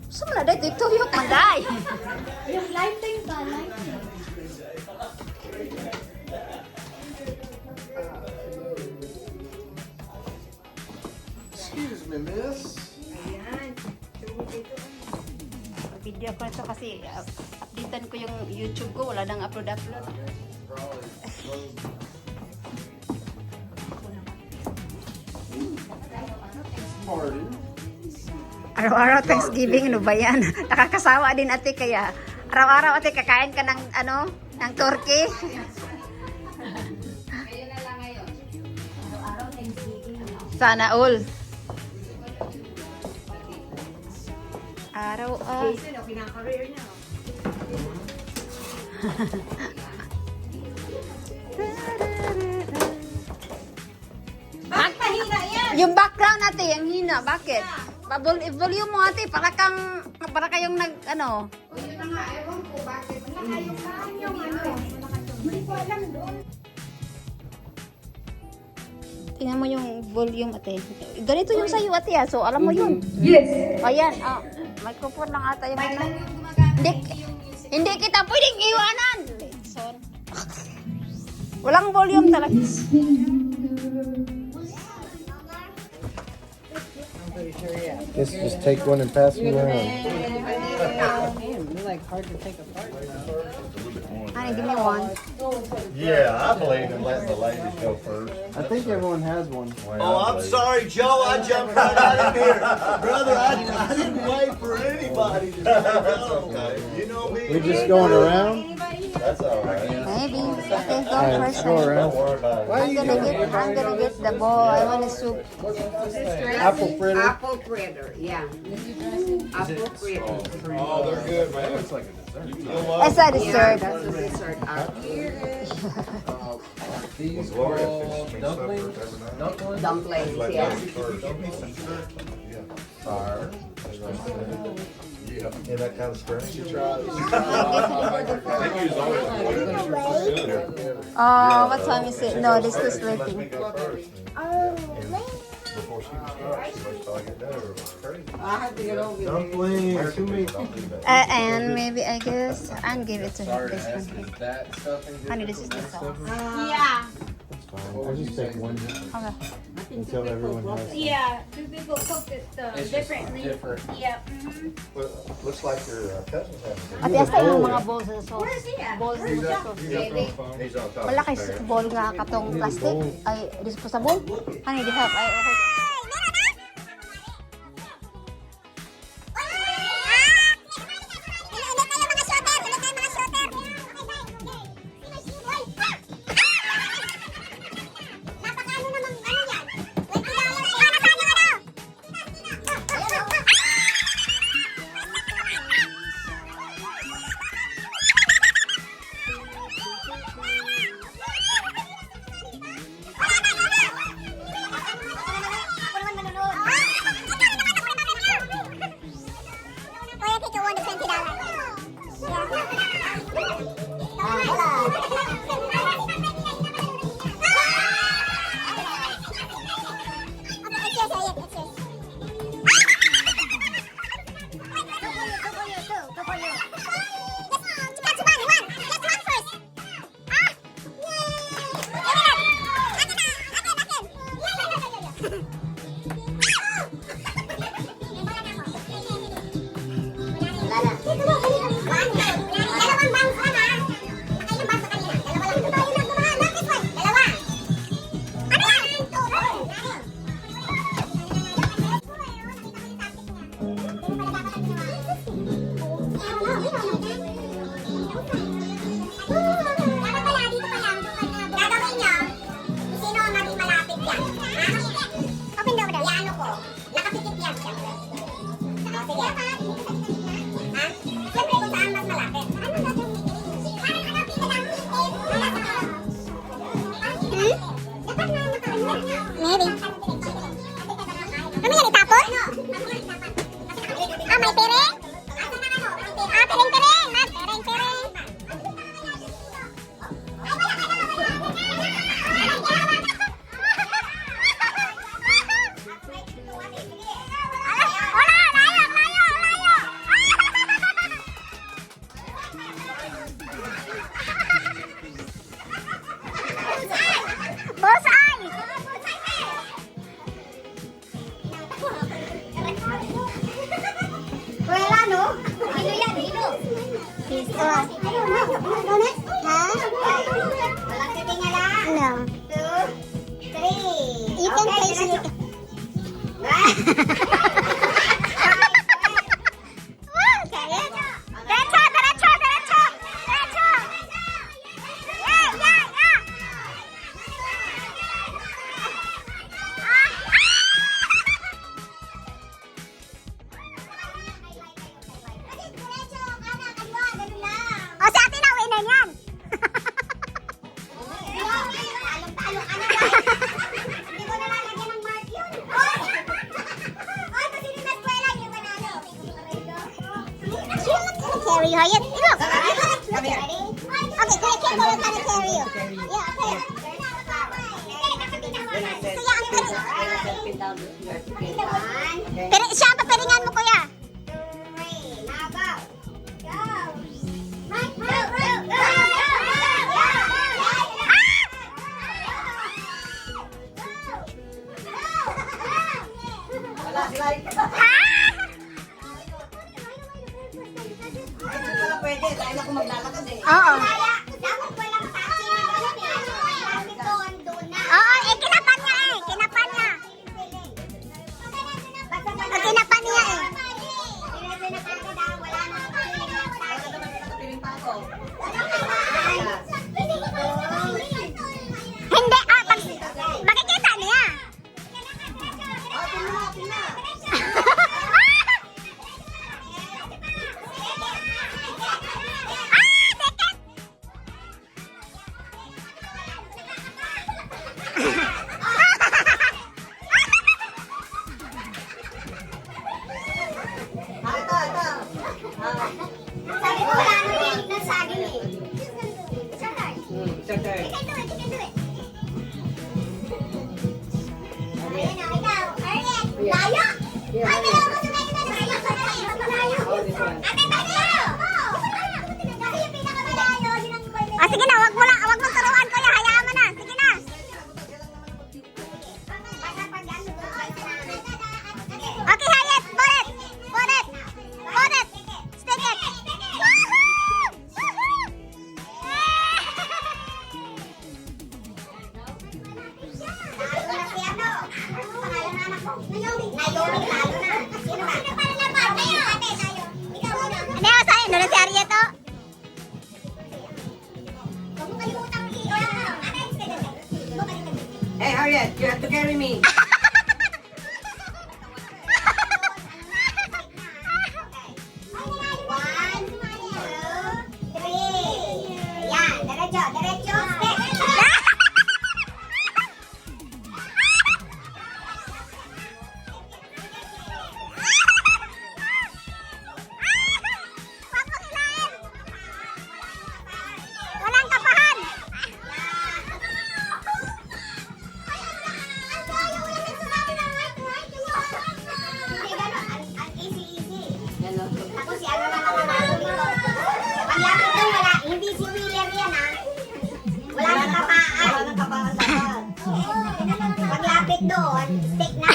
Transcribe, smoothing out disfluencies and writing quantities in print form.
Sumala dito tuyok manday. Yung lighting ba? Lighting. Excuse me, miss. Video ko ito kasi updatean ko yung YouTube ko. Wala nang upload. Party. Araw-araw Thanksgiving, ano ba yan? Nakakasawa din ate kaya. Araw-araw ate kakain ka ng ng turkey. Sana all. Araw Mahina yan! Yung background ate, yung hina. Bakit? Volume mo ate, para kayong ano. Yun na nga, ewan ko bakit. Yung hindi ko alam doon. Tingnan mo yung volume ate. Ganito yung sa'yo ate so alam mo yun. Yes! Ayan, microphone lang ata yung Lang ano. yung gumagamit Hindi kita pwedeng iwanan. Son. Walang volume talaga. Just take one and pass it around. Honey, give me one. Yeah, I believe in letting the ladies go first. I think everyone has one. Oh, I'm sorry, Joe. I jumped right out of here. Brother, I didn't wait for anybody to go. You know me. We're just going around. That's all right. Maybe. Okay, go Alright, first. let's go honey. around. Don't worry about it. I'm gonna get the bowl. I want a soup. Apple fritter. Apple fritter, yeah. Apple fritter. Oh, they're good, man. It's like a dessert. As a Yeah, dessert. that's a dessert out here. These Gloria are fixes me dumplings. supper every night. Dumplings. Dumplings, Like yeah. that first. Yeah. Fire. Yeah. Yeah, that kind of strange. Oh, what time is it? No, this is Let me sleeping. go first. Before she can start, she must start getting over crazy. I have to get over there. Dumplings. Too many. Don't do that. And maybe I guess and give it to her. Sorry to This ask, one. is that stuffing Honey, different this is from the this sauce. stuffing? Yeah. I'll just take one Okay. until everyone has. Yeah. Two people cooked it It's just differently. different. Yep. Well, looks like your cousin's having Ate, hasta yung mga bowls sa sauce. Where's he at? Bowls sa sauce. He's on top Malaki of the stairs. bowl nga katong plastic. Ay, disposable. Honey, di help. Ay, okay. Ha? Walang titingala. Ano? 2, 3. You can taste it. Kaya? Diretso, diretso, diretso. Diretso. Yeah, yeah, yeah. O, si ate na, winner niyan. Talong-talong ka na. Hindi ko nalalagyan ng mark yun. Ay, kasi din na eskwela yung manalo. Carry you, Hayat. Look. Come here. Okay, Kuya Kim will kind of carry you. Yeah, okay. Kaya ang galing. Pin down. You have to pin. Pero siya, papiringan mo, Kuya. Wala sila. Hindi pala pwede. Dahil ako maglalakad eh. Oo. Dapat walang touching ng ganun eh. Kasi doon na. Oo, eh, kinapan niya eh. Kinapan niya. Kinapan niya eh. Piling pa ako. Hindi, makikita niya. Sabi ko wala nang tinig ng saging eh. Isa na. It's your turn. You can do it, you can do it. Ayan na, ikaw. Ernest, layo! Ay, dalawa ko sa kayo na layo. Malayo. Oh, this one. Ate, tayo! Kasi yung pinakamalayo, yun ang iba Ah, sige na, wag mo turuan, Kuya. Hayaan mo na. Sige na. Okay, Hayat. Put it. Put it. Put it. Stick it. Woohoo! Woohoo! Ano yung sa'yo? Doon na si Arieto. Hey, Harriet, you have to carry me. Wag mo hilahin. Walang kapahan. Yan o. Ako si ano na nanalo dito. Paglapit doon, wala. Hindi si William yan, ha? Wala nang kapaan. Wala nang kapaan dapat. Paglapit doon, stick na.